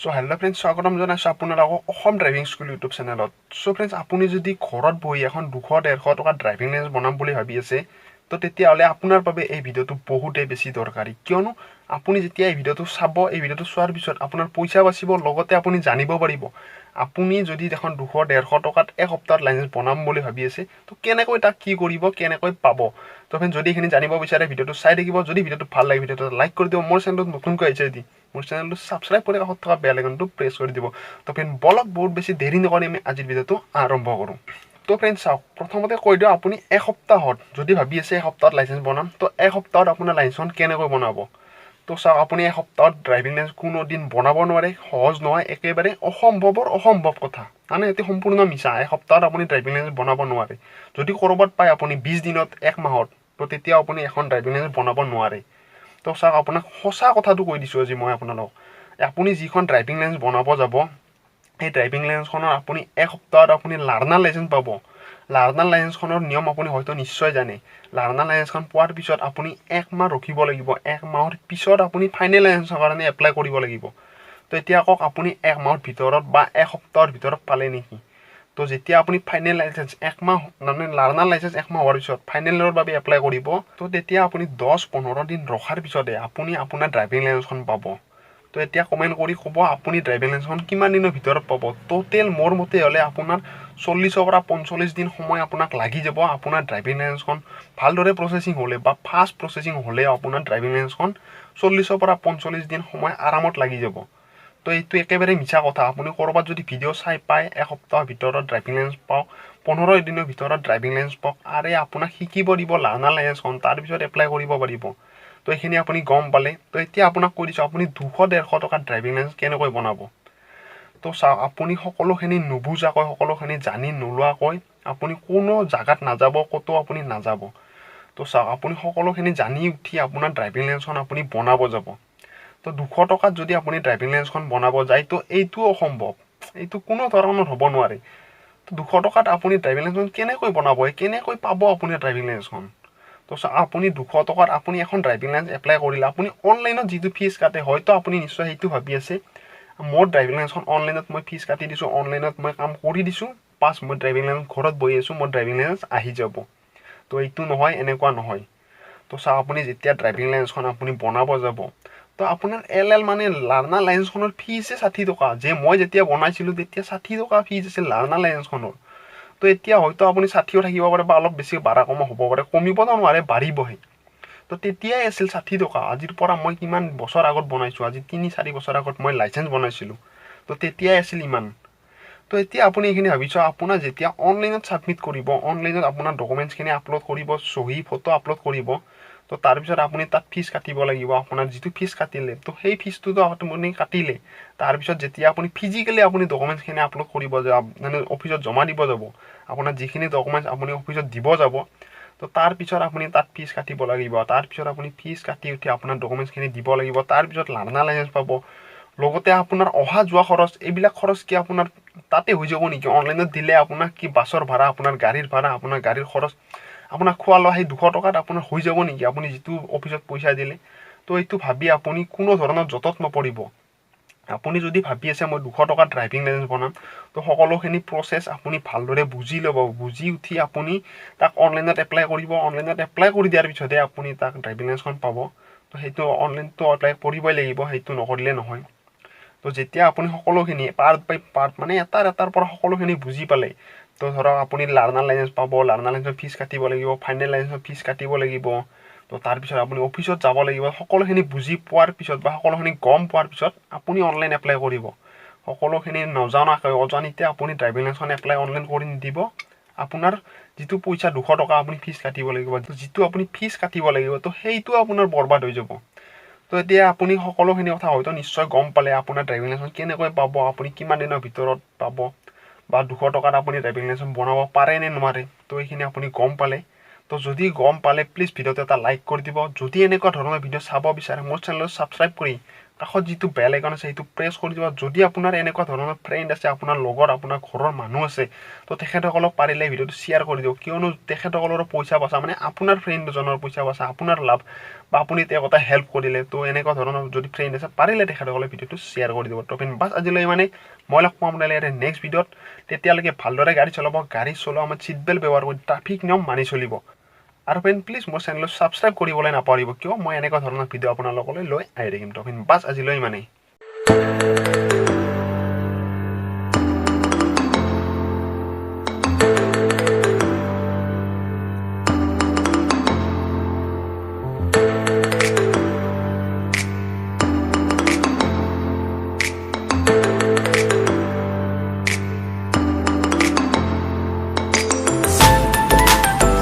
So hello' friends, স্বাগতম জনাইছোঁ আপোনালোকক অসম ড্ৰাইভিং স্কুল ইউটিউব চেনেলত। চ' ফ্ৰেণ্ডছ, আপুনি যদি ঘৰত বহি এখন 200-150 টকা ড্ৰাইভিং লাইচেন্স বনাম বুলি ভাবি আছে, তো তেতিয়াহ'লে আপোনাৰ বাবে এই ভিডিঅ'টো বহুতেই বেছি দৰকাৰী। কিয়নো আপুনি যেতিয়া এই ভিডিঅ'টো চাব, এই ভিডিঅ'টো চোৱাৰ পিছত আপোনাৰ পইচা বাচিব, লগতে আপুনি জানিব পাৰিব আপুনি যদি এখন 200-150 টকাত এসপ্তাহত লাইচেন্স বনাম বুলি ভাবি আছে, তো কেনেকৈ তাক কি কৰিব, কেনেকৈ পাব। তো ফ্ৰেণ্ডছ, যদি এইখিনি জানিব বিচাৰে ভিডিঅ'টো চাই থাকিব। যদি ভিডিঅ'টো ভাল লাগে ভিডিঅ'টো লাইক কৰি দিব। মোৰ চেনেলত নতুনকৈ আহিছে যদি মোৰ চেনেলটো ছাবস্ক্ৰাইব কৰি কাষত থকা বেল আইকনটো প্ৰেছ কৰি দিব। তো ফ্ৰেণ্ড, বলক বহুত বেছি দেৰি নকৰি আমি আজিৰ ভিডিঅ'টো আৰম্ভ কৰোঁ। তো ফ্ৰেণ্ড চাওক, প্ৰথমতে কৈ দিওঁ, আপুনি এসপ্তাহত যদি ভাবি আছে এসপ্তাহত লাইচেন্স বনাম, তো এসপ্তাহত আপোনাৰ লাইচেন্সখন কেনেকৈ বনাব। তো চাওক, আপুনি এসপ্তাহত ড্ৰাইভিং লাইচেন্স কোনো দিন বনাব নোৱাৰে, সহজ নহয়, একেবাৰে অসম্ভৱ কথা। মানে এটি সম্পূৰ্ণ মিছা। এসপ্তাহত আপুনি ড্ৰাইভিং লাইচেন্স বনাব নোৱাৰে। যদি ক'ৰবাত পায় আপুনি 20 দিনত, 1 মাহত, তো তেতিয়া আপুনি এখন ড্ৰাইভিং লাইচেন্স বনাব নোৱাৰে। তো চাওক, আপোনাক সঁচা কথাটো কৈ দিছোঁ আজি মই আপোনালোকক। আপুনি যিখন ড্ৰাইভিং লাইচেন্স বনাব যাব, সেই ড্ৰাইভিং লাইচেন্সখনৰ আপুনি এসপ্তাহত আপুনি লাৰ্ণাৰ লাইচেন্স পাব। লাৰ্ণাৰ লাইচেন্সখনৰ নিয়ম আপুনি হয়তো নিশ্চয় জানে। লাৰ্ণাৰ লাইচেন্সখন পোৱাৰ পিছত আপুনি 1 মাহ ৰখিব লাগিব। 1 মাহৰ পিছত আপুনি ফাইনেল লাইচেন্সৰ কাৰণে এপ্লাই কৰিব লাগিব। তো এতিয়া কওক, আপুনি 1 মাহৰ ভিতৰত বা এসপ্তাহৰ ভিতৰত পালে নেকি? তো যেতিয়া আপুনি ফাইনেল লাইচেন্স 1 মাহ, মানে লাৰ্ণাৰ লাইচেন্স 1 মাহ হোৱাৰ পিছত ফাইনেলৰ বাবে এপ্লাই কৰিব, তো তেতিয়া আপুনি 10-15 দিন ৰখাৰ পিছতে আপুনি আপোনাৰ ড্ৰাইভিং লাইচেন্সখন পাব। তো এতিয়া কমেণ্ট কৰি ক'ব আপুনি ড্ৰাইভিং লাইচেন্সখন কিমান দিনৰ ভিতৰত পাব। টোটেল মোৰ মতে হ'লে আপোনাৰ 40ৰ পৰা 45 দিন সময় আপোনাক লাগি যাব। আপোনাৰ ড্ৰাইভিং লাইচেন্সখন ভালদৰে প্ৰচেছিং হ'লে বা ফাষ্ট প্ৰচেছিং হ'লে আপোনাৰ ড্ৰাইভিং লাইচেন্সখন 40ৰ পৰা 45 দিন সময় আৰামত লাগি যাব। তো এইটো একেবাৰে মিছা কথা। আপুনি ক'ৰবাত যদি ভিডিঅ' চাই পায় এসপ্তাহৰ ভিতৰত ড্ৰাইভিং লাইচেন্স পাওক, 15 দিনৰ ভিতৰত ড্ৰাইভিং লাইচেন্স পাওক, আৰে আপোনাক শিকিব দিব লাৰ্ণাৰ লাইচেন্সখন, তাৰপিছত এপ্লাই কৰিব পাৰিব। তো এইখিনি আপুনি গম পালে। তো এতিয়া আপোনাক কৈ দিছোঁ, আপুনি 200-150 টকাত ড্ৰাইভিং লাইচেন্স কেনেকৈ বনাব। তো চাওক, আপুনি সকলোখিনি নুবুজাকৈ, সকলোখিনি জানি নোলোৱাকৈ আপুনি কোনো জেগাত নাযাব, ক'তো আপুনি নাযাব। তো চাওক, আপুনি সকলোখিনি জানি উঠি আপোনাৰ ড্ৰাইভিং লাইচেন্সখন আপুনি বনাব যাব। তো 200 টকাত যদি আপুনি ড্ৰাইভিং লাইচেন্সখন বনাব যায়, তো এইটো অসম্ভৱ। এইটো কোনো ধৰণৰ হ'ব নোৱাৰে। তো 200 টকাত আপুনি ড্ৰাইভিং লাইচেন্সখন কেনেকৈ বনাব, কেনেকৈ পাব আপুনি ড্ৰাইভিং লাইচেন্সখন। তো আপুনি 200 টকাত আপুনি এখন ড্ৰাইভিং লাইচেন্স এপ্লাই কৰিলে, আপুনি অনলাইনত যিটো ফিজ কাটে, হয়তো আপুনি নিশ্চয় সেইটো ভাবি আছে, মোৰ ড্ৰাইভিং লাইচেন্সখন অনলাইনত মই ফিজ কাটি দিছোঁ, অনলাইনত মই কাম কৰি দিছোঁ, পাছ মই ড্ৰাইভিং লাইচেন্স ঘৰত বহি আছোঁ, মোৰ ড্ৰাইভিং লাইচেন্স আহি যাব। তো এইটো নহয়, এনেকুৱা নহয়। তো চাওক, আপুনি যেতিয়া ড্ৰাইভিং লাইচেন্সখন আপুনি বনাব যাব, তো আপোনাৰ LL মানে লাৰ্ণাৰ লাইচেন্সখনৰ ফিজে 60 টকা। যে মই যেতিয়া বনাইছিলোঁ তেতিয়া 60 টকা ফিজ আছিল লাৰ্ণাৰ লাইচেন্সখনৰ। তো এতিয়া হয়তো আপুনি 60ও থাকিব পাৰে বা অলপ বেছি বাঢ়া কমা হ'ব পাৰে, কমিবতো নোৱাৰে, বাঢ়িবহে। তো তেতিয়াই আছিল 60 টকা। আজিৰ পৰা মই কিমান বছৰ আগত বনাইছোঁ, আজি 3-4 বছৰ আগত মই লাইচেন্স বনাইছিলোঁ। তো তেতিয়াই আছিল ইমান। তো এতিয়া আপুনি এইখিনি ভাবিছোঁ, আপোনাৰ যেতিয়া অনলাইনত ছাবমিট কৰিব, অনলাইনত আপোনাৰ ডকুমেণ্টছখিনি আপলোড কৰিব, চহী ফটো আপলোড কৰিব, তো তাৰপিছত আপুনি তাত ফিজ কাটিব লাগিব। আপোনাৰ যিটো ফিজ কাটিলে, তো সেই ফিজটোতো আপুনি কাটিলে। তাৰপিছত যেতিয়া আপুনি ফিজিকেলি আপুনি ডকুমেণ্টছখিনি আপলোড কৰিব যাব, মানে অফিচত জমা দিব যাব, আপোনাৰ যিখিনি ডকুমেণ্টছ আপুনি অফিচত দিব যাব, তো তাৰপিছত আপুনি তাত ফিজ কাটিব লাগিব। তাৰপিছত আপুনি ফিজ কাটি উঠি আপোনাৰ ডকুমেণ্টছখিনি দিব লাগিব। তাৰপিছত লাৰ্ণাৰ লাইচেন্স পাব। লগতে আপোনাৰ অহা যোৱা খৰচ, এইবিলাক খৰচ কি আপোনাৰ তাতে হৈ যাব নেকি? অনলাইনত দিলে আপোনাক কি বাছৰ ভাড়া, আপোনাৰ গাড়ীৰ ভাড়া, আপোনাৰ গাড়ীৰ খৰচ, আপোনাক খোৱা লোৱা, সেই 200 টকাত আপোনাৰ হৈ যাব নেকি আপুনি যিটো অফিচত পইচা দিলে? তো এইটো ভাবি আপুনি কোনো ধৰণৰ জটত নপৰিব। আপুনি যদি ভাবি আছে মই 200 টকাত ড্ৰাইভিং লাইচেন্স বনাম, তো সকলোখিনি প্ৰচেছ আপুনি ভালদৰে বুজি ল'ব। বুজি উঠি আপুনি তাক অনলাইনত এপ্লাই কৰিব। অনলাইনত এপ্লাই কৰি দিয়াৰ পিছতহে আপুনি তাক ড্ৰাইভিং লাইচেন্সখন পাব। তো সেইটো অনলাইনটো এপ্লাই কৰিবই লাগিব, সেইটো নকৰিলে নহয়। তো যেতিয়া আপুনি সকলোখিনি পাৰ্ট বাই পাৰ্ট, মানে এটাৰ পৰা সকলোখিনি বুজি পালে, তো ধৰক আপুনি লাৰ্ণাৰ লাইচেন্স পাব, লাৰ্ণাৰ লাইচেন্সৰ ফিজ কাটিব লাগিব, ফাইনেল লাইচেন্সৰ ফিজ কাটিব লাগিব, তো তাৰপিছত আপুনি অফিচত যাব লাগিব। সকলোখিনি বুজি পোৱাৰ পিছত বা সকলোখিনি গম পোৱাৰ পিছত আপুনি অনলাইন এপ্লাই কৰিব। সকলোখিনি নজনাকৈ, অজানিতে আপুনি ড্ৰাইভিং লাইচেন্সখন এপ্লাই অনলাইন কৰি নিদিব। আপোনাৰ যিটো পইচা 200 টকা আপুনি ফিজ কাটিব লাগিব, যিটো আপুনি ফিজ কাটিব লাগিব, তো সেইটো আপোনাৰ বৰবাদ হৈ যাব। তো এতিয়া আপুনি সকলোখিনি কথা হয়তো নিশ্চয় গম পালে, আপোনাৰ ড্ৰাইভিং লাইচেন্স কেনেকৈ পাব, আপুনি কিমান দিনৰ ভিতৰত পাব, বা 200 টকাত আপুনি ড্ৰাইভিং লাইচেন্স বনাব পাৰে নে নোৱাৰে। তো এইখিনি আপুনি গম পালে। তো যদি গম পালে প্লিজ ভিডিঅ'টো এটা লাইক কৰি দিব। যদি এনেকুৱা ধৰণৰ ভিডিঅ' চাব বিচাৰে মোৰ চেনেলটো ছাবস্ক্ৰাইব কৰি কাষত যিটো বেল আইকন আছে সেইটো প্ৰেছ কৰি দিব যদি আপোনাৰ এনেকুৱা ধৰণৰ ফ্ৰেণ্ড আছে আপোনাৰ লগত আপোনাৰ ঘৰৰ মানুহ আছে তো তেখেতসকলক পাৰিলে ভিডিঅ'টো শ্বেয়াৰ কৰি দিয়ক কিয়নো তেখেতসকলৰো পইচা বচা মানে আপোনাৰ ফ্ৰেণ্ডজনৰ পইচা বচা আপোনাৰ লাভ বা আপুনি তেওঁক এটা হেল্প কৰিলে তো এনেকুৱা ধৰণৰ যদি ফ্ৰেণ্ড আছে পাৰিলে তেখেতসকলে ভিডিঅ'টো শ্বেয়াৰ কৰি দিব তো বাছ আজিলৈ মানে মই লগ পাম আপোনালোকে নেক্সট ভিডিঅ'ত তেতিয়ালৈকে ভালদৰে গাড়ী চলাব গাড়ী চলোৱা আমাৰ ছিট বেল্ট ব্যৱহাৰ কৰি ট্ৰাফিক নিয়ম মানি চলিব আৰু প্লিজ মোৰ চেনেলটো ছাবস্ক্ৰাইব কৰিবলৈ নাপাহৰিব কিয় মই এনেকুৱা ধৰণৰ ভিডিঅ' আপোনালোকলৈ লৈ আহি থাকিম তো বাছ আজিলৈ মানে